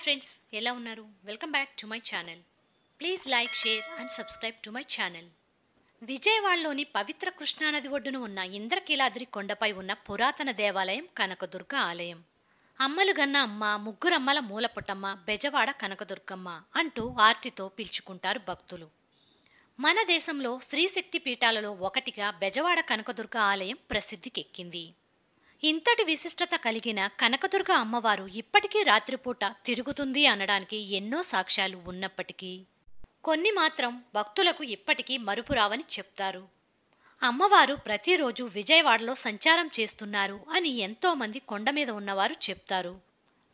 Friends, ఎలా ఉన్నారు? Welcome back to my channel. Please like, share and subscribe to my channel. విజయవాడలోని పవిత్ర కృష్ణానది ఒడ్డున ఉన్న ఇంద్రకీలాద్రి కొండపై ఉన్న పురాతన దేవాలయం కనకదుర్గ ఆలయం. అమ్మలుగన్న అమ్మ, ముగ్గురమ్మల మూలపుటమ్మ, బెజవాడ కనకదుర్గమ్మ అంటూ ఆర్తితో పిలుచుకుంటారు భక్తులు. మన దేశంలో స్త్రీశక్తి పీఠాలలో ఒకటిగా బెజవాడ కనకదుర్గ ఆలయం ప్రసిద్ధికెక్కింది. ఇంతటి విశిష్టత కలిగిన కనకదుర్గ అమ్మవారు ఇప్పటికీ రాత్రిపూట తిరుగుతుంది అనడానికి ఎన్నో సాక్ష్యాలు ఉన్నప్పటికీ కొన్ని మాత్రం భక్తులకు ఇప్పటికీ మరుపురావని చెప్తారు. అమ్మవారు ప్రతిరోజు విజయవాడలో సంచారం చేస్తున్నారు అని ఎంతోమంది కొండ మీద ఉన్నవారు చెప్తారు.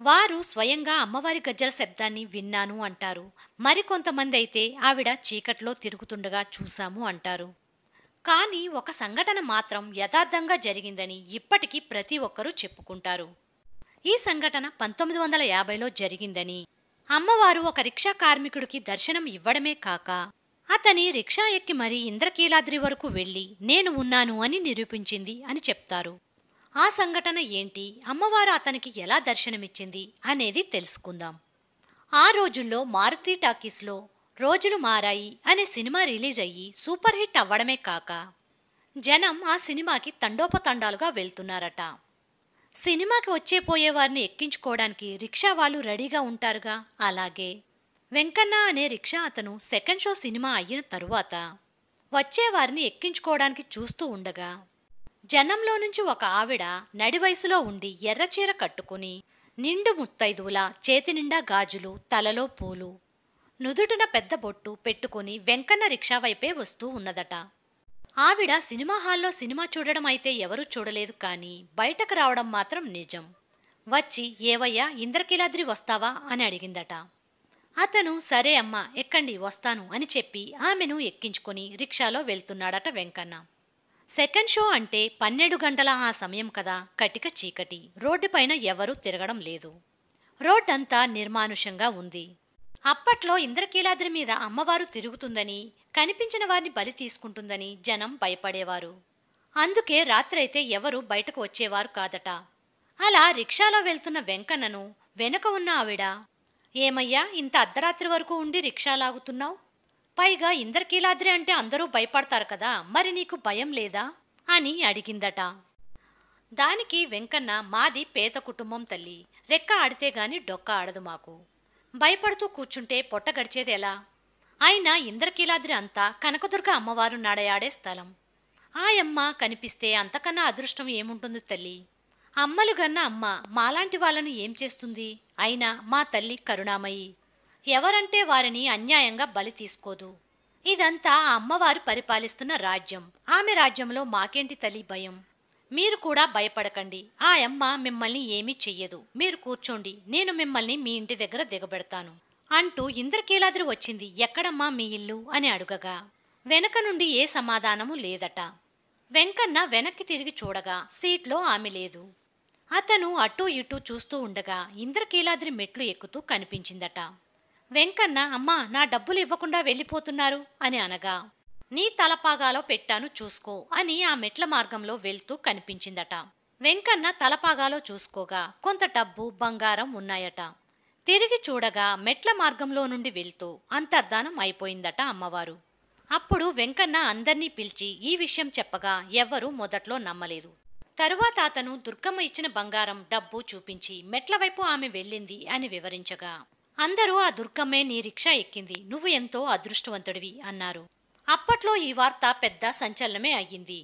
వారు స్వయంగా అమ్మవారి గజ్జల శబ్దాన్ని విన్నాను అంటారు. మరికొంతమంది అయితే ఆవిడ చీకట్లో తిరుగుతుండగా చూశాము అంటారు. కానీ ఒక సంఘటన మాత్రం యథార్థంగా జరిగిందని ఇప్పటికీ ప్రతి ఒక్కరూ చెప్పుకుంటారు. ఈ సంఘటన 1950లో జరిగిందని, అమ్మవారు ఒక రిక్షా కార్మికుడికి దర్శనం ఇవ్వడమే కాక అతని రిక్షా ఎక్కి మరీ ఇంద్రకీలాద్రి వరకు వెళ్లి నేను ఉన్నాను అని నిరూపించింది అని చెప్తారు. ఆ సంఘటన ఏంటి, అమ్మవారు అతనికి ఎలా దర్శనమిచ్చింది అనేది తెలుసుకుందాం. ఆ రోజుల్లో మారుతి టాకీస్లో రోజులు మారాయి అనే సినిమా రిలీజ్ అయ్యి సూపర్ హిట్ అవ్వడమే కాక జనం ఆ సినిమాకి తండోపతండాలుగా వెళ్తున్నారట. సినిమాకి వచ్చేపోయేవారిని ఎక్కించుకోవడానికి రిక్షా వాళ్ళు రెడీగా ఉంటారుగా, అలాగే వెంకన్న అనే రిక్షా అతను సెకండ్ షో సినిమా అయిన తరువాత వచ్చేవారిని ఎక్కించుకోవడానికి చూస్తూ ఉండగా జనంలో నుంచి ఒక ఆవిడ నడివయసులో ఉండి ఎర్రచీర కట్టుకుని నిండు ముత్తైదువులా చేతి నిండా గాజులు, తలలో పూలు, నుదుటిన పెద్ద బొట్టు పెట్టుకుని వెంకన్న రిక్షా వైపే వస్తూ ఉన్నదట. ఆవిడ సినిమా హాల్లో సినిమా చూడడం అయితే ఎవరూ చూడలేదు, కానీ బయటకు రావడం మాత్రం నిజం. వచ్చి ఏవయ్యా ఇంద్రకీలాద్రి వస్తావా అని అడిగిందట. అతను సరే అమ్మా ఎక్కండి వస్తాను అని చెప్పి ఆమెను ఎక్కించుకుని రిక్షాలో వెళ్తున్నాడట వెంకన్న. సెకండ్ షో అంటే 12 గంటల ఆ సమయం కదా, కటిక చీకటి, రోడ్డుపైన ఎవరూ తిరగడం లేదు. రోడ్డంతా నిర్మానుషంగా ఉంది. అప్పట్లో ఇంద్రకీలాద్రి మీద అమ్మవారు తిరుగుతుందని, కనిపించిన వారిని బలి తీసుకుంటుందని జనం భయపడేవారు. అందుకే రాత్రైతే ఎవరూ బయటకు వచ్చేవారు కాదట. అలా రిక్షాలో వెళ్తున్న వెంకన్నను వెనక ఉన్న ఆవిడ, ఏమయ్యా ఇంత అర్ధరాత్రి వరకు ఉండి రిక్షా లాగుతున్నావు? పైగా ఇంద్రకీలాద్రి అంటే అందరూ భయపడతారు కదా, మరి నీకు భయం లేదా అని అడిగిందట. దానికి వెంకన్న, మాది పేద కుటుంబం తల్లి, రెక్క ఆడితే గాని డొక్క ఆడదు మాకు, భయపడుతూ కూర్చుంటే పొట్ట గడిచేది ఎలా? అయినా ఇంద్రకీలాద్రి అంతా కనకదుర్గ అమ్మవారు నడయాడే స్థలం. ఆయమ్మ కనిపిస్తే అంతకన్నా అదృష్టం ఏముంటుంది తల్లి? అమ్మలుగన్న అమ్మ మాలాంటి వాళ్ళను ఏం చేస్తుంది? అయినా మా తల్లి కరుణామయి, ఎవరంటే వారిని అన్యాయంగా బలి తీసుకోదు. ఇదంతా ఆ అమ్మవారు పరిపాలిస్తున్న రాజ్యం. ఆమె రాజ్యంలో మాకేంటి తల్లి భయం? మీరు కూడా భయపడకండి, ఆ అమ్మ మిమ్మల్ని ఏమీ చెయ్యదు, మీరు కూర్చోండి, నేను మిమ్మల్ని మీ ఇంటి దగ్గర దిగబెడతాను అంటూ ఇంద్రకీలాద్రి వచ్చింది. ఎక్కడమ్మా మీ ఇల్లు అని అడుగగా వెనక నుండి ఏ సమాధానము లేదట. వెంకన్న వెనక్కి తిరిగి చూడగా సీట్లో ఆమె లేదు. అతను అటూ ఇటూ చూస్తూ ఉండగా ఇంద్రకీలాద్రి మెట్లు ఎక్కుతూ కనిపించిందట. వెంకన్న, అమ్మా నా డబ్బులు ఇవ్వకుండా వెళ్ళిపోతున్నారు అని అనగా, నీ తలపాగాలో పెట్టాను చూసుకో అని ఆ మెట్ల మార్గంలో వెళ్తూ కనిపించిందట. వెంకన్న తలపాగాలో చూసుకోగా కొంత డబ్బు, బంగారం ఉన్నాయట. తిరిగి చూడగా మెట్ల మార్గంలో నుండి వెళ్తూ అంతర్ధానం అయిపోయిందట అమ్మవారు. అప్పుడు వెంకన్న అందర్నీ పిలిచి ఈ విషయం చెప్పగా ఎవ్వరూ మొదట్లో నమ్మలేదు. తరువాత అతను దుర్గమ్మ ఇచ్చిన బంగారం, డబ్బు చూపించి మెట్ల వైపు ఆమె వెళ్ళింది అని వివరించగా అందరూ ఆ దుర్గమ్మే నీ రిక్షా ఎక్కింది, నువ్వు ఎంతో అదృష్టవంతుడివి అన్నారు. అప్పట్లో ఈ వార్త పెద్ద సంచలనమే అయ్యింది.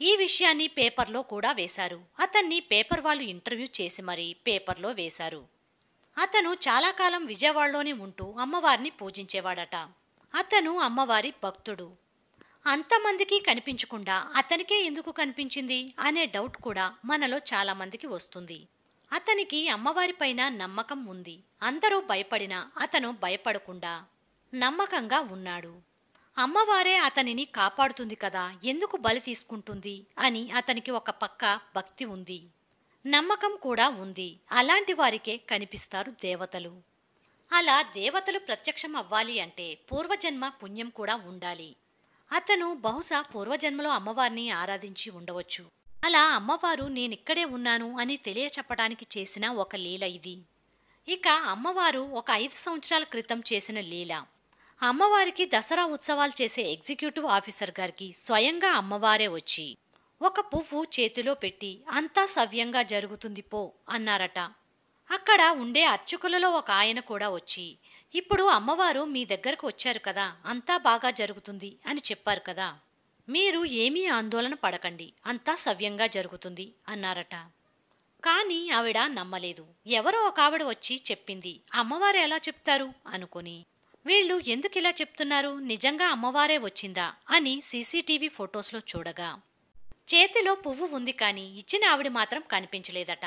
ఈ విషయాన్ని పేపర్లో కూడా వేశారు. అతన్ని పేపర్ వాళ్ళు ఇంటర్వ్యూ చేసి మరీ పేపర్లో వేశారు. అతను చాలా కాలం విజయవాడలోనే ఉంటూ అమ్మవారిని పూజించేవాడట. అతను అమ్మవారి భక్తుడు. అంతమందికి కనిపించకుండా అతనికే ఎందుకు కనిపించింది అనే డౌట్ కూడా మనలో చాలా మందికి వస్తుంది. అతనికి అమ్మవారిపైన నమ్మకం ఉంది. అందరూ భయపడినా అతను భయపడకుండా నమ్మకంగా ఉన్నాడు. అమ్మవారే అతనిని కాపాడుతుంది కదా, ఎందుకు బలి తీసుకుంటుంది అని అతనికి ఒక పక్క భక్తి ఉంది, నమ్మకం కూడా ఉంది. అలాంటి వారికే కనిపిస్తారు దేవతలు. అలా దేవతలు ప్రత్యక్షం అవ్వాలి అంటే పూర్వజన్మ పుణ్యం కూడా ఉండాలి. అతను బహుశా పూర్వజన్మలో అమ్మవారిని ఆరాధించి ఉండవచ్చు. అలా అమ్మవారు నేనిక్కడే ఉన్నాను అని తెలియచెప్పడానికి చేసిన ఒక లీల ఇది. ఇక అమ్మవారు ఒక 5 సంవత్సరాల క్రితం చేసిన లీల. అమ్మవారికి దసరా ఉత్సవాలు చేసే ఎగ్జిక్యూటివ్ ఆఫీసర్ గారికి స్వయంగా అమ్మవారే వచ్చి ఒక పువ్వు చేతిలో పెట్టి అంతా సవ్యంగా జరుగుతుంది పో అన్నారట. అక్కడ ఉండే అర్చకులలో ఒక ఆయన కూడా వచ్చి ఇప్పుడు అమ్మవారు మీ దగ్గరకు వచ్చారు కదా, అంతా బాగా జరుగుతుంది అని చెప్పారు కదా, మీరు ఏమీ ఆందోళన పడకండి, అంతా సవ్యంగా జరుగుతుంది అన్నారట. కాని ఆవిడ నమ్మలేదు. ఎవరో ఒక ఆవిడ వచ్చి చెప్పింది. అమ్మవారు ఎలా చెప్తారు అనుకుని వీళ్ళు ఎందుకిలా చెప్తున్నారు, నిజంగా అమ్మవారే వచ్చిందా అని సీసీటీవీ ఫొటోస్లో చూడగా చేతిలో పువ్వు ఉంది కానీ ఇచ్చిన ఆవిడ మాత్రం కనిపించలేదట.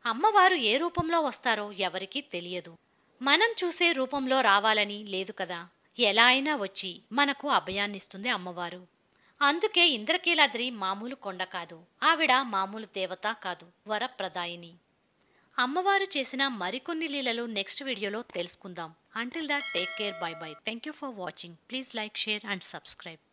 అమ్మవారు ఏ రూపంలో వస్తారో ఎవరికీ తెలియదు. మనం చూసే రూపంలో రావాలని లేదు కదా, ఎలా అయినా వచ్చి మనకు అభయాన్నిస్తుంది అమ్మవారు. అందుకే ఇంద్రకీలాద్రి మామూలు కొండ కాదు, ఆవిడ మామూలు దేవత కాదు, వరప్రదాయిని. అమ్మవారు చేసిన మరికొన్ని లీలలు నెక్స్ట్ వీడియోలో తెలుసుకుందాం. Until that take care, by by. Thank you for watching. Please like, share and subscribe.